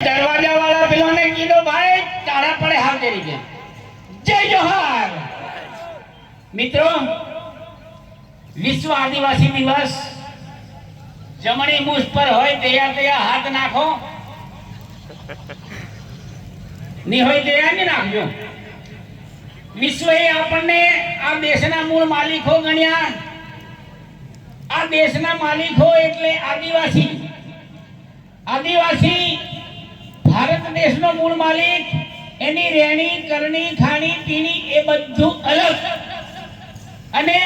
दरवाजा वाला पेलो ने कीधो भाई तारा पड़े हाजरी के जय जोहार। मित्रों, विश्व आदिवासी दिवस जमणी मुठ पर होय तैयार तैयार हाथ नाखो नहीं होय तैयार नहीं नाखजो। विश्व ए आपने आ देशना मूल मालिको गण्या। आ देशना मालिको एटले आदिवासी। आदिवासी भारत देश नो मूल मालिक एनी रेणी करनी खानी पीनी ए बधु अलग अने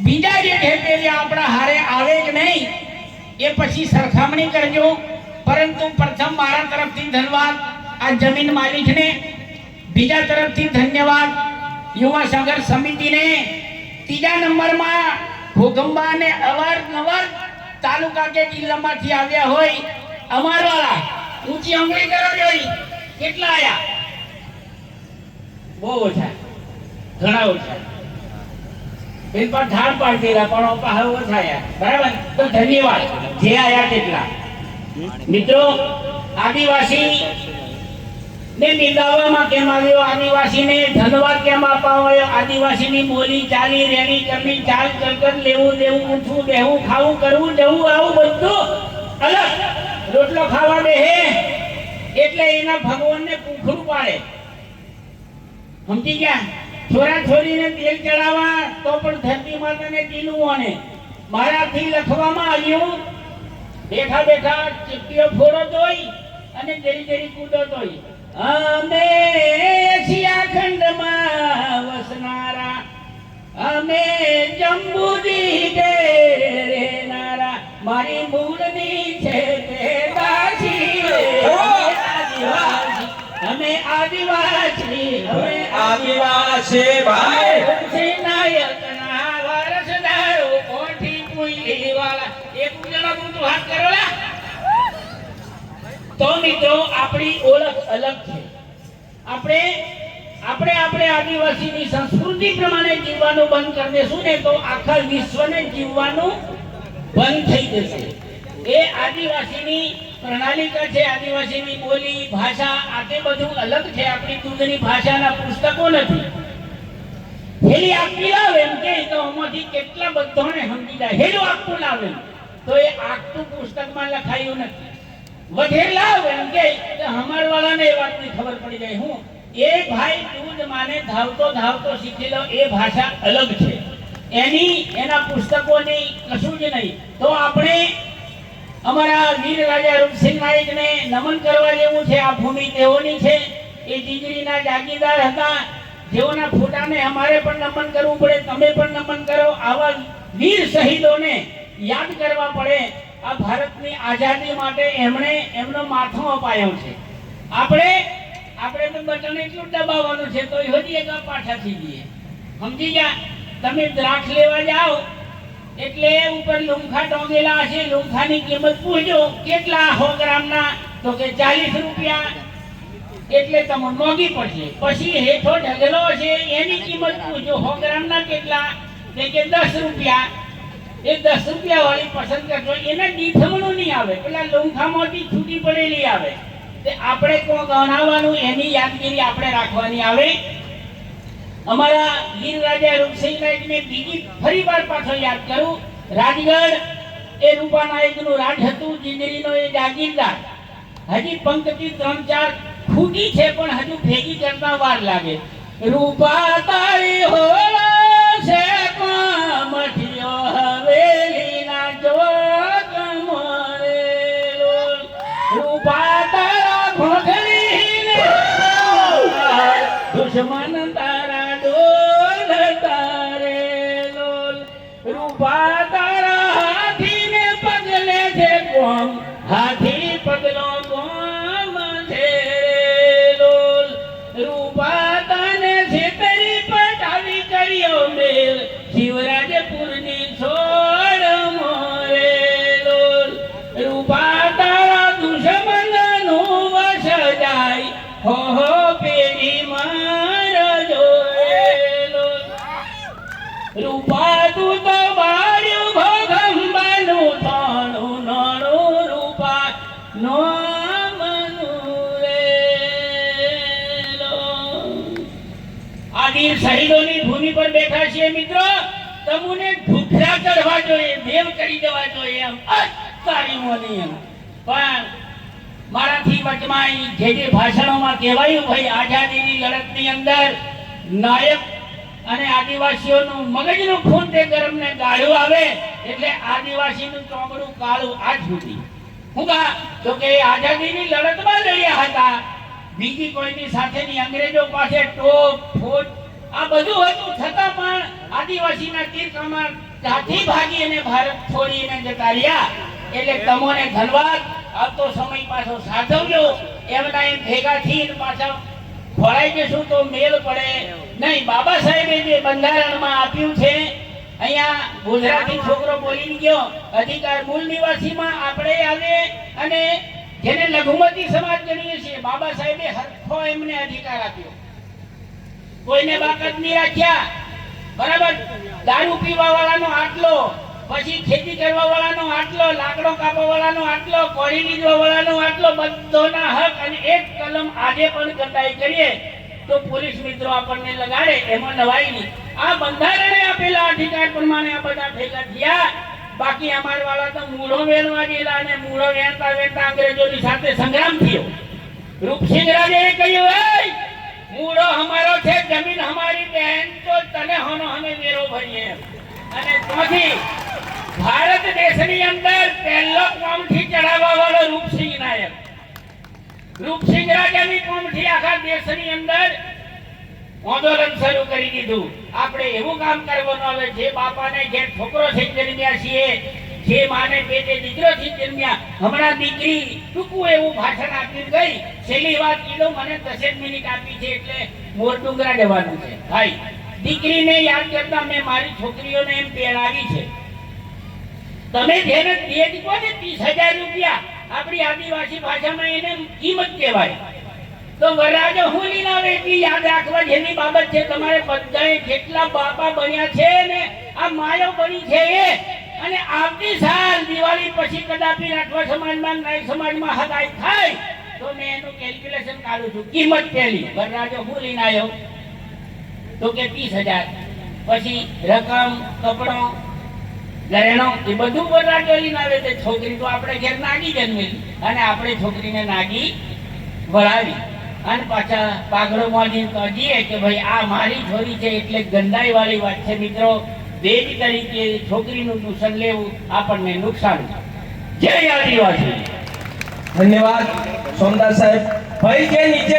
बीजा जे छे ते आपड़ा हारे आवे के नहीं ए पछी सरखामणी करजो। परंतु प्रथम मारा तरफथी धन्यवाद आ जमीन मालिक ने, बीजा तरफथी धन्यवाद युवा संघर्ष समिति ने, तीजा नंबर में भोगंबा ने अवारनवार तालुका के जिल्ला मांथी आव्या होय अमार वाला ऊंची अंगली करो जोई કેટલા આયા બહુ ઓછા ઘણા ઓછા इन पर ठाड़ पाड़ती रहा पण ओपा ओछा आया बराबर। तो धन्यवाद जे आया तेटला। मित्रों, आदिवासी ने निंदावामां केम आव्यो, आदिवासी ने धन्यवाद केम अपाव्यो, आदिवासी नी बोली चाली रेणी करनी चाल कर लेवू देवू उठવું બેહવું ખાવું કરવું જવું આવું બધું अलग। रोटलो खावा बेहे એટલે એના ભગવાનને પૂંખડું પાડે, સમજી ગયા? છોરા છોરીને તેલ ચડાવવા તો પણ ધરતી માતાને દીનું આને મારાથી લખવામાં આવ્યું બેઠા બેઠા ચીટીઓ ફોડો તોય અને જેરી જેરી કૂદો તોય અમે એશિયા ખંડમાં વસનારા અમે જંબુદી ડેરેનારા મારી મૂળની છે તે દાસી हमें आदिवासी भाई नायक ना वारसदारो कोठी पुई वाला एक जणा तू हाथ करोला। तो मित्रों, अपनी ओळख अलग छे। આપણે આપણે આપણે આદિવાસીની સંસ્કૃતિ પ્રમાણે જીવવાનું બંધ કરી દેશું ને તો આખા વિશ્વને જીવવાનું બંધ થઈ જશે। એ આદિવાસીની प्रणालिका छे, आदिवासीनी बोली भाषा आते बधु अलग छे। आपणी दूधनी भाषाना पुस्तको नथी हेली आपी लावे एम के तो आमांथी કેટલા બધાને સમજી જાય हेलो आपू लावे तो ए आखતું પુસ્તકમાં લખાયું નથી। વધે લાવે એમ કે હમાર વાળાને એ વાતની ખબર પડી જાય હું એ ભાઈ दूध माने धावतो धावतो શીખેલો એ ભાષા अलग છે એની એના પુસ્તકોની કશું જ નહીં। તો આપણે અમારા વીર રાજા રૂપસિંહ નાયક ने नमन करवा जेवुं छे। आ भूमि तेओनी छे। ए जीगरीना जागीरदार हता जेओना फोटाने अमारे पण नमन करवुं पड़े, तमे पण नमन करो। आवा वीर शहीदोने याद करवा पड़े। आ भारतनी आजादी माटे एमणे एमनो माथो अपायो छे। आपणे आपणे तो बटन એટલું દબાવવાનું છે તો હજી એક પાછા થઈ જઈએ, સમજી ગયા? તમે દ્રાક્ષ લેવા જાઓ એટલે ઉપર લુંખા ટોંગેલા હશે, લુંખાની કિંમત પૂછજો કેટલા 100 ગ્રામના તો કે 40 રૂપિયા એટલે તમને મોંઘી પડશે। પછી હેઠો ઢગલો હશે એની કિંમત પૂછજો 100 ગ્રામના કેટલા તે કે 10 રૂપિયા। એ 10 રૂપિયા વાળી પસંદ કરજો, એને દીઠમણું નહીં આવે, પેલા લુંખામાંથી છૂટી પડેલી આવે। તે આપણે કો ગણાવવાનું એની યાદગીરી આપણે રાખવાની આવે। અમારા વીર રાજા રૂપસિંહ નાયક ने બીજી ફરી વાર પાછો યાદ કરું। રાજગઢ એ રૂપાનાયકનું રાજ હતું, જીગરીનો એ જાગીરદાર। હજી પંક્તિ 3-4 ખૂટી છે પણ હજુ ભેગી કરતા વાર લાગે। રૂપા તારી હોળો છે મઠિયો હવેલીના જોગ મોરેલો રૂપા તારા ઘોઘડીને દુશ્મન તારા हाथी पगलो कोम थे लोल रूपा ताने से तेरी पटावी करियो मेल शिवराजपुर नी छोड़ मोरे लोल रूपा तारा दुश्मन नु वश जाय हो पेरी मार શહીદોની ભૂમિ પર બેઠા છીએ મિત્રો, તમને ઢુકડા ચડવા જોઈએ, દેવ કરી દેવા જોઈએ એમ તારી મોની એમ. પણ મારાથી વચમાં જે ભાષણોમાં કહેવાયું ભાઈ આઝાદીની લડતની અંદર નાયક અને આદિવાસીઓનું મગજનું ખૂન તે ગરમને ગાળ્યું આવે એટલે આદિવાસીનું ચોમડું કાળું આજ સુધી. હું કા તો કે આઝાદીની લડતમાં લડ્યા હતા, બીજી કોઈની સાથેની અંગ્રેજો પાસે ટોપ ફોટ આ બધું હતું, છતાં પણ આદિવાસીના તીર કમાન ત્યાંથી ભાગી અને ભારત છોડીને જતા રહ્યા. એટલે તમોને ધન્યવાદ. આવતો સમય પાછો સાધવજો, એમના એમ ભેગા થઈને પાછા ફળાઈ જશું તો મેલ પડે નહીં. બાબા સાહેબે જે બંધારણમાં આપ્યું છે, અહીંયા ગુજરાતી છોકરો બોલી ગયો અધિકાર મૂળ નિવાસીમાં આપણે આવે અને જેને લઘુમતી સમાજ ગણીએ છીએ, બાબા સાહેબે હરખો એમને અધિકાર આપ્યો, કોઈને બાકાત નહીં રાખ્યા. બરાબર, દારૂ પીવા વાળાનો આટલો, પછી ખેતી કરવા વાળાનો આટલો, લાકડો કાપવા વાળાનો આટલો, કોળી લીધવા વાળાનો આટલો, બધાના હક. અને એક કલમ આજે પણ કટાઈ કરીએ તો પોલીસ મિત્રો આપણને લગાડે, એમાં નવાઈ નહીં. આ બંધારણે આપેલા અધિકાર પ્રમાણે આ બધા ભેગા થયા. બાકી અમાર વાળા તો મૂળો વેણવા ગયેલા અને મૂળો વેણતા વેણતા અંગ્રેજોની સાથે સંગ્રામ થયો. રૂપસિંહ રાજે કહ્યું, એ મૂળો અમારો છે, જમીન અમારી, બહેન તો તને હોનો અમે વેરો ભરીએ. અને ત્યાંથી ભારત દેશની અંદર પહેલો કોમથી ચડાવવા વાળો રૂપસિંહ નાયક, રૂપસિંહ રાજાની કોમથી આખા દેશની અંદર આંદોલન શરૂ કરી દીધું. આપણે એવું કામ કરવાનું આવે, જે બાપાને જે છોકરો થી જન્મ્યા છીએ, જે માને પેટે દીકરો થી જન્મ્યા, હમણાં દીકરી ટૂંકું એવું ભાષણ આપી ગઈ. છેલ્લી વાત કીધું, મને 10 મિનિટ આપી છે એટલે મોરડુંગરા જવાનું છે. ભાઈ દીકરીને યાદ કરતા મેં મારી છોકરીઓને એમ તેડાવી છે, તમે જેને તેજ કહો ને 30,000 રૂપિયા, આપણી આદિવાસી ભાષામાં એને કિંમત કહેવાય. તો વરરાજો હું લઈને આવે એટલી યાદ રાખવા જેની બાબત છે. તમારે બધાએ જેટલા બાપા બન્યા છે ને આ માયો બની છે એ, અને આવતી સાલ દિવાળી પછી કદાપી રાઠવા સમાજમાં નાયક સમાજમાં હગાઈ થાય તો મેં એનું કેલ્ક્યુલેશન કાઢું છું. કિંમત પેલી વરરાજો હું લઈને આવ્યો તો કે 30,000, પછી રકમ, કપડો, ઘરેણો એ બધું વરરાજો લઈને આવે. તે છોકરી તો આપણે ઘેર નાગી જન્મેલી અને આપણે છોકરીને નાગી વળાવી અને પાછા પાઘડો મોજી કહીએ કે ભાઈ આ મારી છોરી છે. એટલે ગંદાઈ વાળી વાત છે મિત્રો. દેજ તરીકે છોકરીનું ટ્યુશન લેવું આપણને નુકસાન. જય આદિવાસી. ધન્યવાદ સોમદાસ સાહેબ. ભાઈ જે નીચે